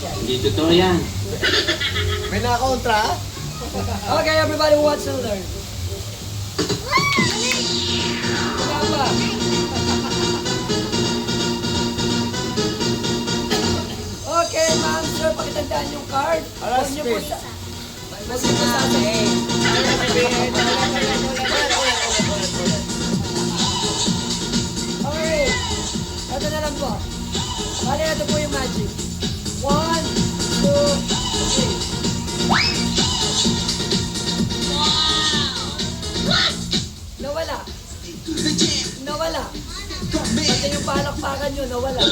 yan. Hindi totoo yan. May nakakontra? Okay, everybody watch and learn. Wala pa. Okay, ma'am, sir, pakitandaan yung card. Alas, Huwag niyo po please. sa... Huwag niyo po sa... Okay. Ito na lang po. Bali, ito po yung magic. 1, 2, 3. Nawala. Nawala. Pati yung palakpakan nyo, nawala.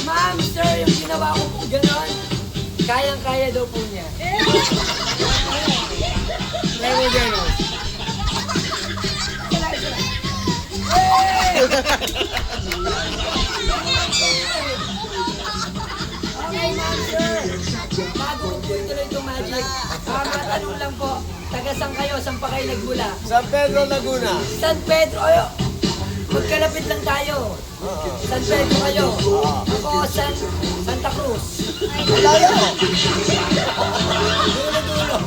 Ma'am, sir, yung ginawa ko po gano'n, kayang-kaya daw po niya. Try mo gano'n. Hey! Okay, ma'am, sir. Bago ko po ituloy itong magic, matanong lang po, taga saan kayo? Saan pa kayo nagmula? San Pedro, Laguna. San Pedro, ayo. Magkalapit lang tayo. San Pedro kayo. Ako, Santa Cruz. Layo! Dulo-dulo.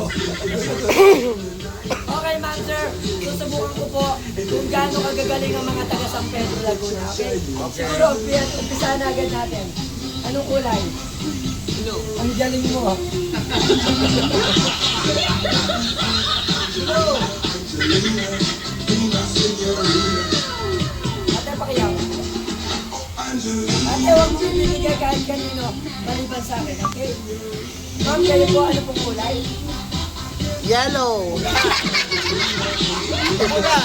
Okay, ma'am, sir. Susubukan ko po kung gaano kagagaling ang mga taga San Pedro, Laguna. Okay? Siguro, umpisa na agad natin. Anong kulay? Ang galing mo. Go! Ate, pakiyaw. Ate, huwag mo binigay kahit kanino maliban sa akin, okay? Ma'am, kayo po, ano pong kulay? Yellow. Wala.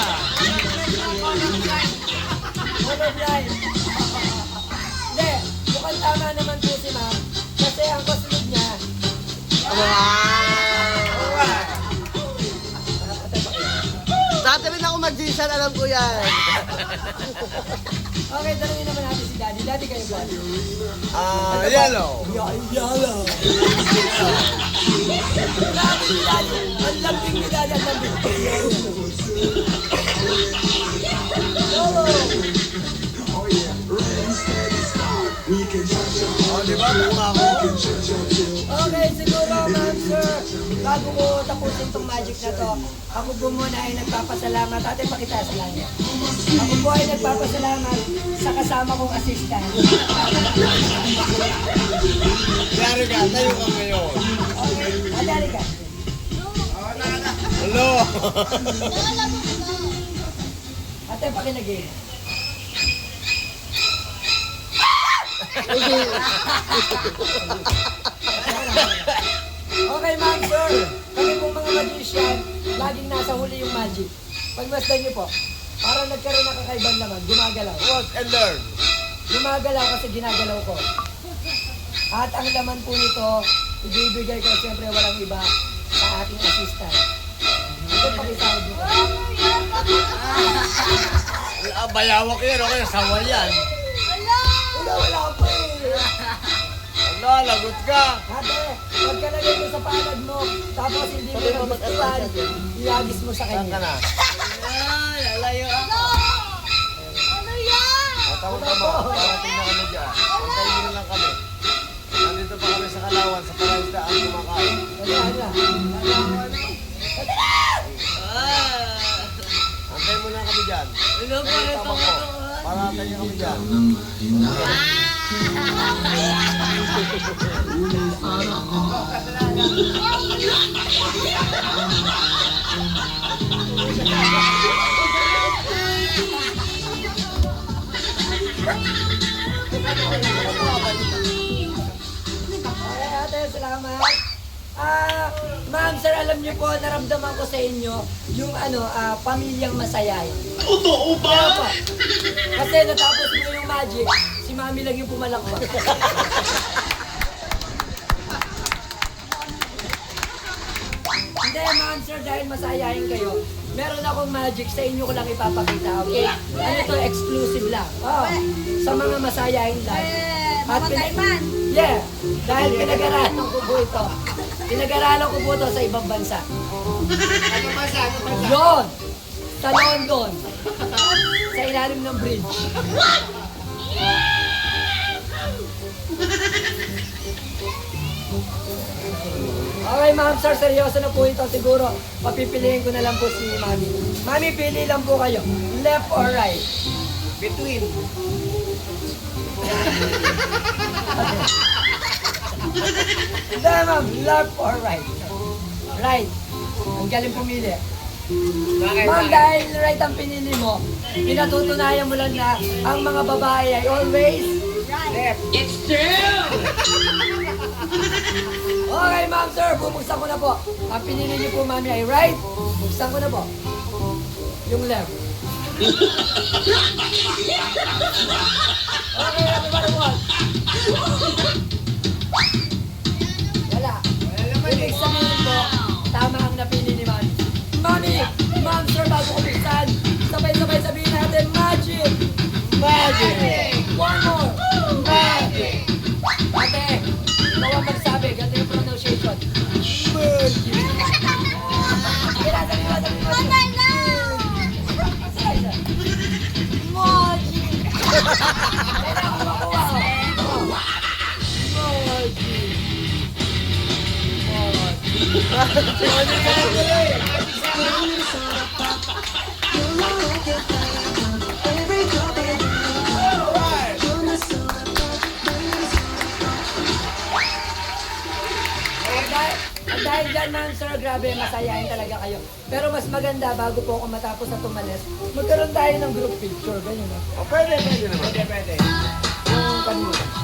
Colorblind. Hindi, mukhang tama naman po si ma'am. Kasi ang kasunod niya, Alright. Dati rin ako mag-gisal, alam ko yan. okay, tanongin naman natin si Daddy. Daddy, kayo po. Yellow. Yellow. Grabe si Daddy. Ang lambing ni Daddy, ang lambing. Yellow. Oh, di ba? Tama ako. Okay, siguro, ma'am, sir, bago ko tapusin tong magic na to, ako po muna ay nagpapasalamat. Ate, pakita sa langit. Ako po ay nagpapasalamat sa kasama kong assistant. Yari ka, tayo ka ngayon. Okay, ate, halika. Hello. Ate, pakinagin. Okay, ma'am, sir. Kami pong mga magician, laging nasa huli yung magic. Pagmasdan niyo po, parang nagkaroon ng kakaibang laman, gumagalaw. Watch and learn. Gumagalaw kasi ginagalaw ko. At ang laman po nito, ibibigay ko, siyempre walang iba, sa aking assistant. Ito pakisahod mo. Bayawak yan, okay? Sawal yan. Wala pa eh. Ano, lagot ka. Ate, huwag ka lagay mo sa palad mo, tapos hindi mo nagustuhan, iagis mo sa Saan ka kanya. na? Lalayo ako. Tawag ka mo, parating na kami dyan. Antayin mo na lang kami. Nandito pa kami sa Kalawan, sa Paraisdaan kumakain. Wala. Antayin mo na kami dyan. Ano pa ito ko? Para antayin kami dyan. Okay, ate, salamat. Ma'am, sir, alam niyo po, naramdaman ko sa inyo yung pamilyang masayahin. Totoo Kaya po, ba? kasi natapos mo yung magic, si mami lang yung pumalakpak. Hindi, ma'am, sir, dahil masayahin kayo, meron akong magic sa inyo ko lang ipapakita, okay? Ano to, exclusive lang. Oh, sa mga masayahin lang. Yeah, dahil pinag-aralan ko po ito. Pinag-aralan ko po ito sa ibang bansa. Ano ba sa? Ano ba sa? Yun! Sa London. Sa ilalim ng bridge. Okay, ma'am, sir, seryoso na po ito. Siguro, papipiliin ko na lang po si mami. Mami, pili lang po kayo. Left or right? Between. Hindi, ma'am. Left or right? Right. Ang galing pumili. Bakit? Ma'am, dahil right ang pinili mo, pinatutunayan mo lang na ang mga babae ay always Left. It's true! okay, ma'am, sir, bubuksan ko na po. Ang pinili niyo po, mami, ay right. Buksan ko na po. Yung left. Okay, everybody watch. Wala. Ibig sabihin po, tama ang napili ni mami. Mami, ma'am, sir, bago ko buksan, sabay-sabay sabihin natin, magic! Magic! One more! Magic! Ate, ikaw ang magsabi, ganito yung pronunciation. Magic! Kaya, sabi mo, sabi mo. Isa, isa. Magic! Kaya ako makuha. Magic! Dahil dyan, ma'am, sir, grabe, masayahin talaga kayo. Pero mas maganda, bago po ako matapos na tumalis, magkaroon tayo ng group picture, ganyan, no? Pwede naman. Yung kanina.